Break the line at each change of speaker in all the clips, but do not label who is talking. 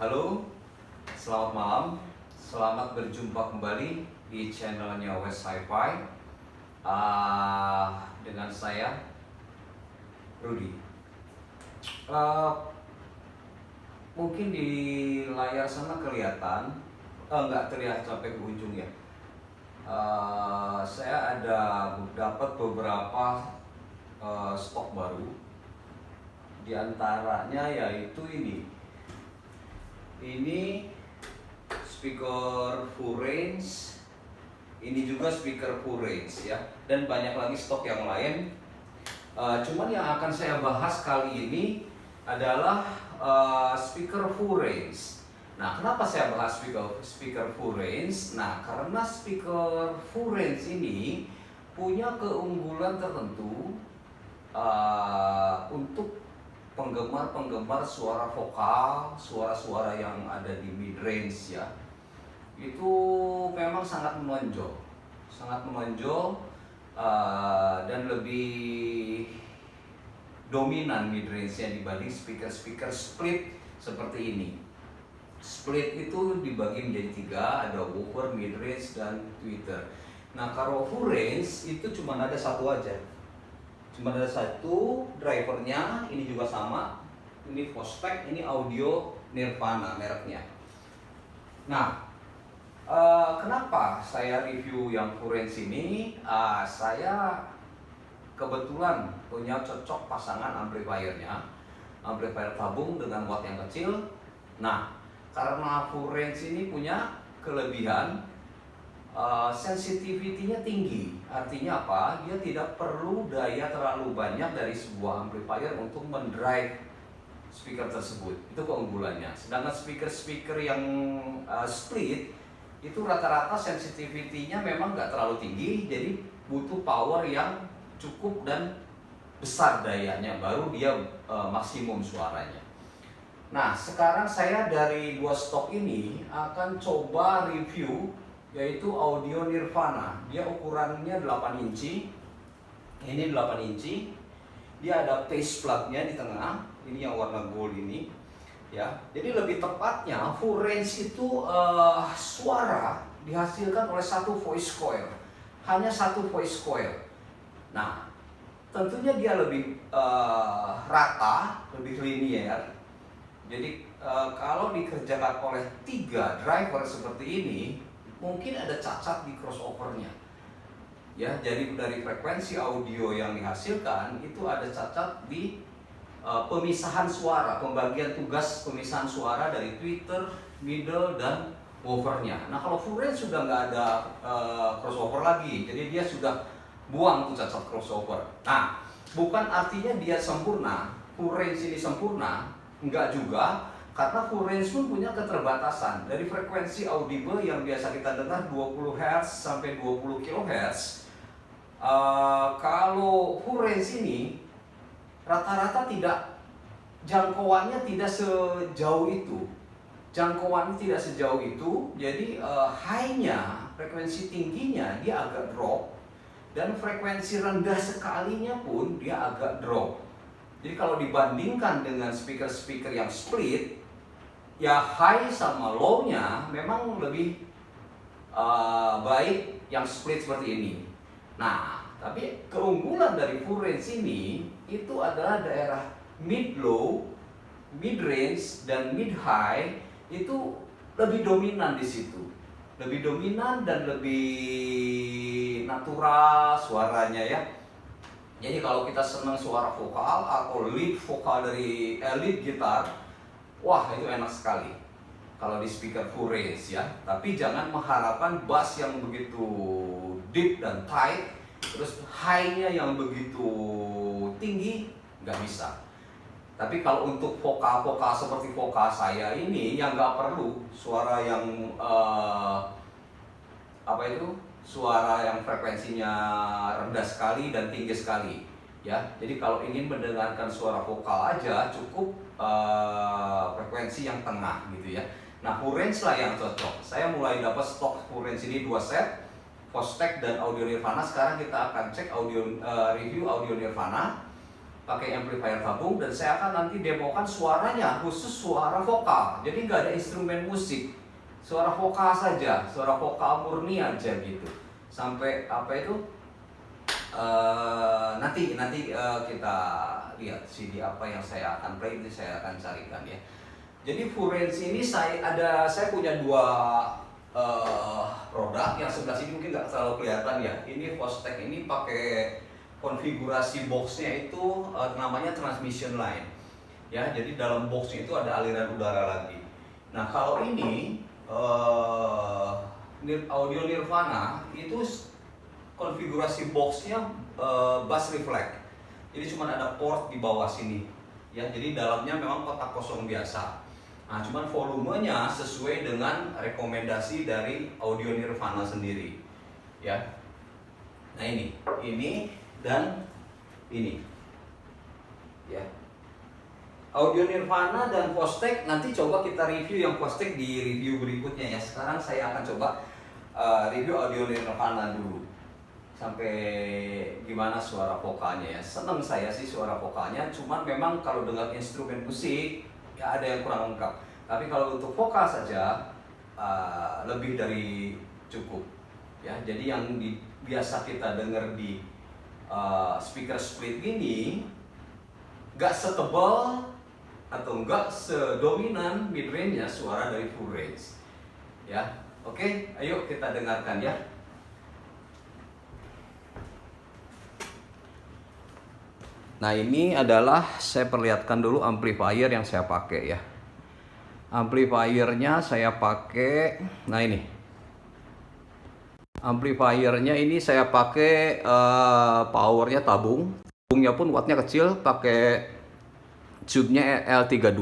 Halo, selamat malam. Selamat berjumpa kembali di channelnya West Hi-Fi dengan saya, Rudy. Mungkin di layar sana kelihatan, nggak terlihat sampai ke ujung ya. Saya ada dapat beberapa stok baru. Di antaranya yaitu ini speaker full range, ini juga speaker full range ya, dan banyak lagi stok yang lain. Cuman yang akan saya bahas kali ini adalah speaker full range. Nah, kenapa saya bahas speaker full range? Nah, karena speaker full range ini punya keunggulan tertentu untuk penggemar suara vokal, suara-suara yang ada di mid range ya, itu memang sangat menonjol, dan lebih dominan mid range-nya dibanding speaker split seperti ini. Split itu dibagi menjadi 3, ada woofer, mid range, dan tweeter. Nah, kalau full range itu cuma ada satu aja. Cuma ada satu drivernya, ini juga sama, ini Fospec, ini Audio Nirvana mereknya. Nah, kenapa saya review yang full range ini? Saya kebetulan punya cocok pasangan amplifiernya, amplifier tabung dengan watt yang kecil. Nah, karena full range ini punya kelebihan, sensitivity-nya tinggi. Artinya apa? Dia tidak perlu daya terlalu banyak dari sebuah amplifier untuk mendrive speaker tersebut. Itu keunggulannya. Sedangkan speaker yang split itu rata-rata sensitivity-nya memang nggak terlalu tinggi, jadi butuh power yang cukup dan besar dayanya, baru dia maksimum suaranya. Nah, sekarang saya dari 2 stok ini akan coba review, yaitu Audio Nirvana. Dia ukurannya 8 inci. Ini 8 inci. Dia ada face plug-nya di tengah. Ini yang warna gold ini. Ya. Jadi lebih tepatnya full range itu suara dihasilkan oleh satu voice coil. Hanya satu voice coil. Nah, tentunya dia lebih rata, lebih linear. Jadi kalau dikerjakan oleh 3 driver seperti ini, mungkin ada cacat di crossovernya, ya. Jadi dari frekuensi audio yang dihasilkan itu ada cacat di pemisahan suara, pembagian tugas pemisahan suara dari tweeter, middle, dan woofernya. Nah, kalau full range sudah nggak ada crossover lagi, jadi dia sudah buang tuh cacat crossover. Nah, bukan artinya dia sempurna, full range ini sempurna, enggak juga. Karena full range pun punya keterbatasan. Dari frekuensi audible yang biasa kita dengar 20 Hz sampai 20 kHz, kalau full range ini rata-rata jangkauannya tidak sejauh itu. Jadi high-nya, frekuensi tingginya dia agak drop, dan frekuensi rendah sekalinya pun dia agak drop. Jadi kalau dibandingkan dengan speaker yang split, ya high sama low-nya memang lebih baik yang split seperti ini. Nah, tapi keunggulan dari full range ini itu adalah daerah mid-low, mid-range, dan mid-high itu lebih dominan di situ. Lebih dominan dan lebih natural suaranya ya. Jadi kalau kita senang suara vokal atau lead vokal dari lead gitar, wah itu enak sekali kalau di speaker full range ya. Tapi jangan mengharapkan bass yang begitu deep dan tight, terus high-nya yang begitu tinggi, nggak bisa. Tapi kalau untuk vokal-vokal seperti vokal saya ini yang nggak perlu suara yang suara yang frekuensinya rendah sekali dan tinggi sekali ya. Jadi kalau ingin mendengarkan suara vokal aja cukup frekuensi yang tengah gitu ya. Nah, full range lah yang cocok. Saya mulai dapat stok full range ini 2 set, Fospec dan Audio Nirvana. Sekarang kita akan cek review Audio Nirvana. pakai amplifier tabung, dan saya akan nanti demokan suaranya khusus suara vokal. Jadi nggak ada instrumen musik, suara vokal saja, suara vokal murni aja gitu. Sampai apa itu? Nanti kita lihat CD apa yang saya akan play, itu saya akan carikan ya. Jadi Furance ini saya punya dua produk. Yang sebelah sini mungkin nggak terlalu kelihatan ya. Ini Fostex ini pakai konfigurasi boxnya itu namanya transmission line ya. Jadi dalam boxnya itu ada aliran udara lagi. Nah kalau ini Audio Nirvana itu konfigurasi boxnya bass reflect. Jadi cuma ada port di bawah sini ya. Jadi dalamnya memang kotak kosong biasa. Nah cuman volumenya sesuai dengan rekomendasi dari Audio Nirvana sendiri ya. Nah ini dan ini ya. Audio Nirvana dan Fostex nanti coba kita review yang Fostex di review berikutnya ya. Sekarang saya akan coba review Audio Nirvana dulu, sampai gimana suara vokalnya ya. Seneng saya sih suara vokalnya, cuman memang kalau dengan instrumen musik ya ada yang kurang lengkap. Tapi kalau untuk vokal saja lebih dari cukup ya. Jadi yang biasa kita dengar di speaker split gini nggak setebal atau nggak sedominan mid range-nya suara dari Furance ya. Oke, ayo kita dengarkan ya. Nah ini adalah, saya perlihatkan dulu amplifier yang saya pakai ya. Amplifiernya saya pakai, nah ini amplifiernya ini saya pakai powernya tabung. Tabungnya pun wattnya kecil, pakai tube-nya L32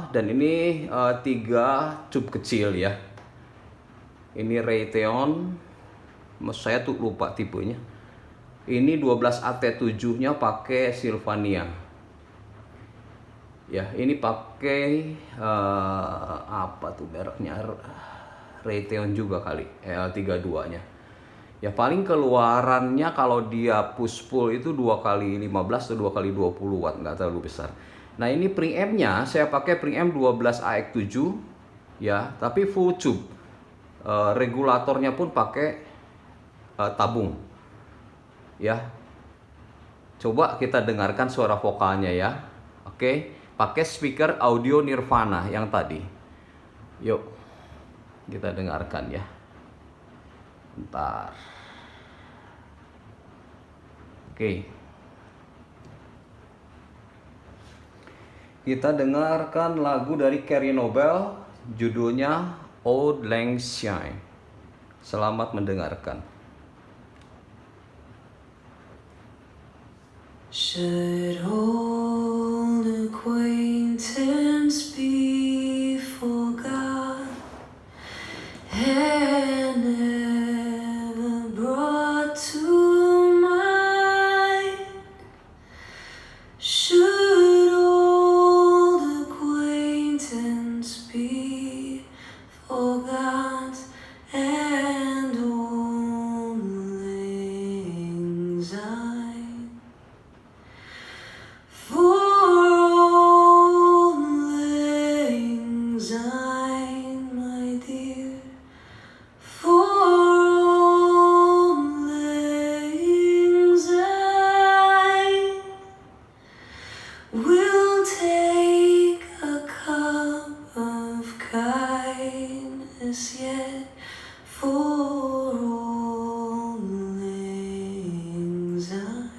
dan ini 3 tube kecil ya. Ini Raytheon, saya tuh lupa tipenya. Ini 12AT7 nya pakai Sylvania ya. Ini pakai apa tuh mereknya, Raytheon juga kali, L32 nya ya. Paling keluarannya kalau dia push pull itu 2x15 atau 2x20 watt, nggak terlalu besar. Nah ini preamp-nya saya pakai preamp 12AX7 ya, tapi full tube. Regulatornya pun pakai tabung ya. Coba kita dengarkan suara vokalnya ya. Oke, pakai speaker Audio Nirvana yang tadi. Yuk kita dengarkan ya. Bentar. Oke, kita dengarkan lagu dari Carrie Nobel, judulnya Auld Lang Syne. Selamat mendengarkan.
Should old acquaintance be forgot and never brought to mind? Should old acquaintance be forgot and old lang syne? For old lang syne, my dear, for old lang syne, we'll take a cup of kindness yet for old lang syne.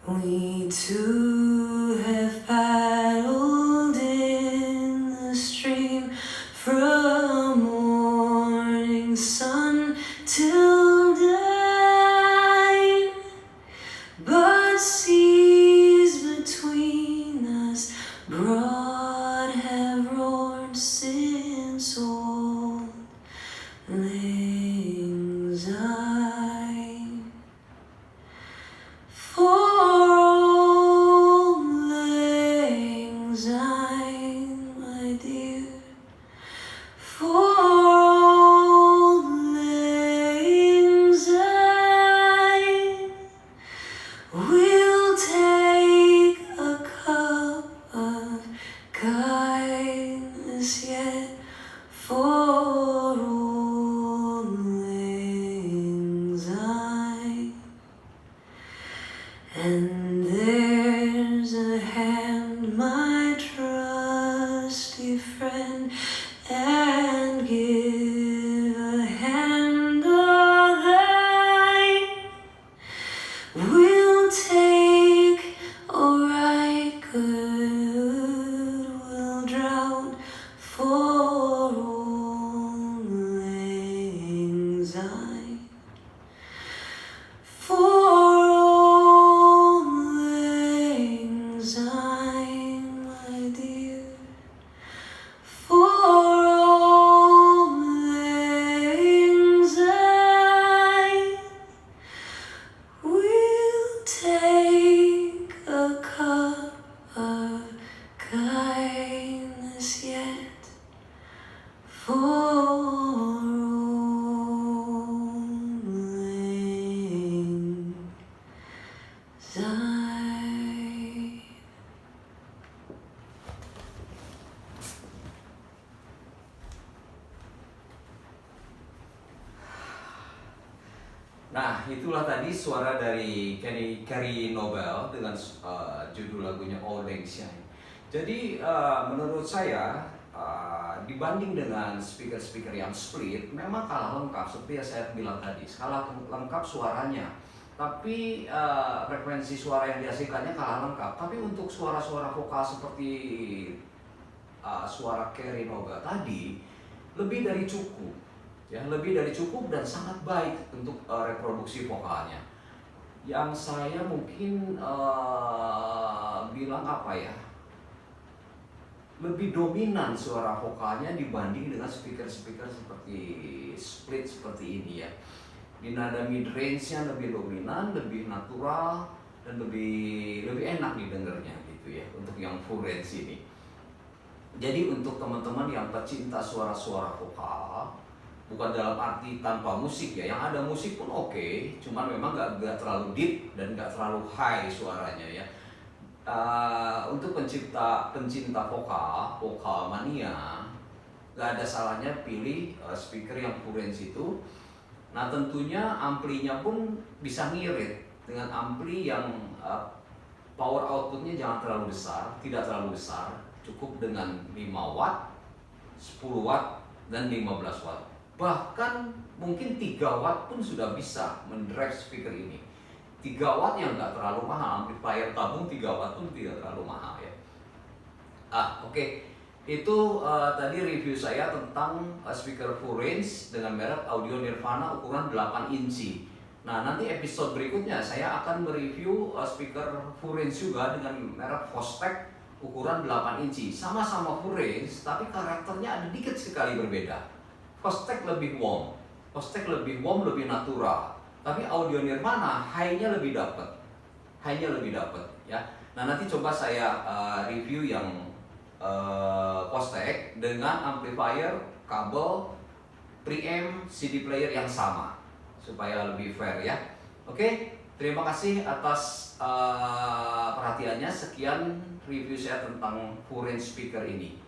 We two have paddled in the stream from morning sun till dine, but seas between us broad have roared since old lang syne. For old lang syne, my dear, for old lang syne, rolling Zion.
Nah, itulah tadi suara dari Carrie Nobel dengan judul lagunya All Lang Syne. Jadi menurut saya dibanding dengan speaker-speaker yang split, memang kalah lengkap seperti yang saya bilang tadi. Kalah lengkap suaranya, tapi frekuensi suara yang dihasilkannya kalah lengkap. Tapi untuk suara-suara vokal seperti suara Carrie Nobel tadi lebih dari cukup. Ya, lebih dari cukup dan sangat baik untuk reproduksi vokalnya. Yang saya mungkin bilang apa ya, lebih dominan suara vokalnya dibanding dengan speaker-speaker seperti split seperti ini ya. Di nada mid range-nya lebih dominan, lebih natural dan lebih enak didengarnya gitu ya untuk yang full range ini. Jadi untuk teman-teman yang pecinta suara-suara vokal, bukan dalam arti tanpa musik ya, yang ada musik pun oke, cuman memang nggak terlalu deep dan nggak terlalu high suaranya ya. Untuk pencinta vokal mania, nggak ada salahnya pilih speaker yang full range itu. Nah tentunya amplinya pun bisa ngirit dengan ampli yang power outputnya jangan terlalu besar, tidak terlalu besar, cukup dengan 5 watt, 10 watt, dan 15 watt. Bahkan mungkin 3 watt pun sudah bisa mendrive speaker ini. 3 watt yang nggak terlalu mahal, amplifier tabung 3 watt pun tidak terlalu mahal ya. Oke. Itu tadi review saya tentang speaker full range dengan merek Audio Nirvana ukuran 8 inci. Nah nanti episode berikutnya saya akan mereview speaker full range juga dengan merek Fostex ukuran 8 inci. Sama-sama full range tapi karakternya ada dikit sekali berbeda. Fostex lebih warm, lebih natural. Tapi Audio Nirvana high-nya lebih dapat, ya. Nah nanti coba saya review yang Fostex dengan amplifier, kabel, preamp, CD player yang sama supaya lebih fair ya. Oke, terima kasih atas perhatiannya. Sekian review saya tentang full range speaker ini.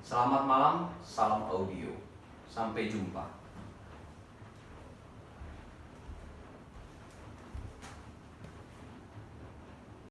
Selamat malam, salam audio. Sampai jumpa.